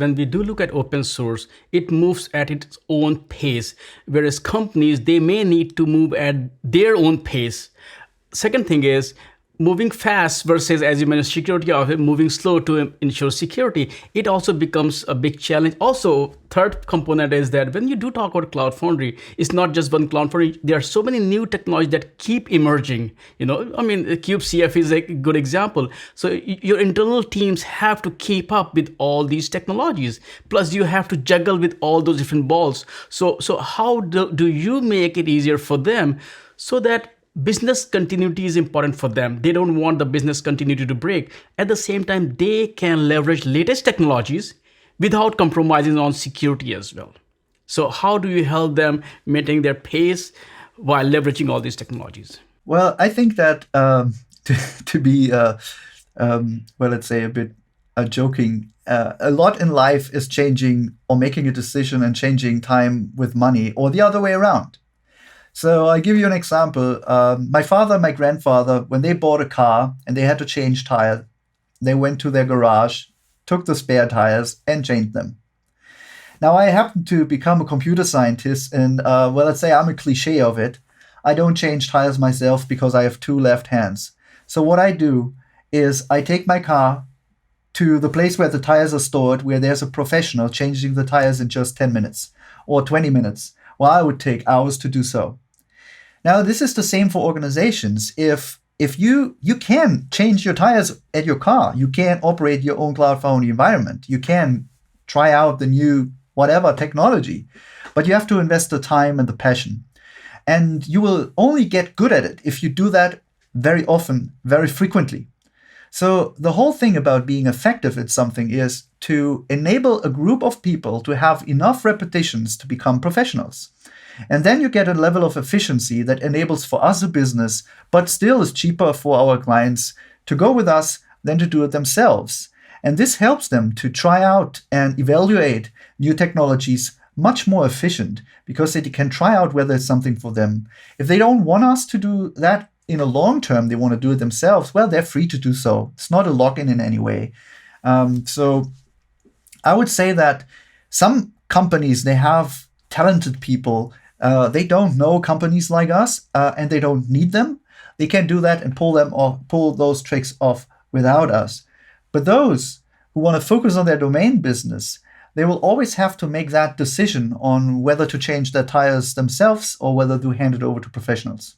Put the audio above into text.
when we do look at open source, it moves at its own pace, whereas companies, they may need to move at their own pace. Second thing is moving fast versus, as you mentioned, security of it moving slow to ensure security. It also becomes a big challenge. Also, third component is that when you do talk about cloud foundry, it's not just one cloud foundry. There are so many new technologies that keep emerging. I mean, kubecf is a good example. So your internal teams have to keep up with all these technologies, plus you have to juggle with all those different balls. So how do you make it easier for them so that business continuity is important for them? They don't want the business continuity to break. At the same time, they can leverage latest technologies without compromising on security as well. So how do you help them maintain their pace while leveraging all these technologies? Well, I think that to be, let's say a bit joking, a lot in life is changing or making a decision and changing time with money, or the other way around. So I give you an example. My father and my grandfather, when they bought a car and they had to change tires, they went to their garage, took the spare tires, and changed them. Now, I happen to become a computer scientist, and let's say I'm a cliche of it. I don't change tires myself because I have two left hands. So what I do is I take my car to the place where the tires are stored, where there's a professional changing the tires in just 10 minutes or 20 minutes. Well, I would take hours to do so. Now, this is the same for organizations. If you can change your tires at your car, you can operate your own Cloud Foundry environment, you can try out the new whatever technology, but you have to invest the time and the passion. And you will only get good at it if you do that very often, very frequently. So the whole thing about being effective at something is to enable a group of people to have enough repetitions to become professionals. And then you get a level of efficiency that enables for us a business, but still is cheaper for our clients to go with us than to do it themselves. And this helps them to try out and evaluate new technologies much more efficient because they can try out whether it's something for them. If they don't want us to do that in a long term, they want to do it themselves, well, they're free to do so. It's not a lock-in in any way. So I would say that some companies, they have talented people. They don't know companies like us, and they don't need them. They can do that and pull those tricks off without us. But those who want to focus on their domain business, they will always have to make that decision on whether to change their tires themselves or whether to hand it over to professionals.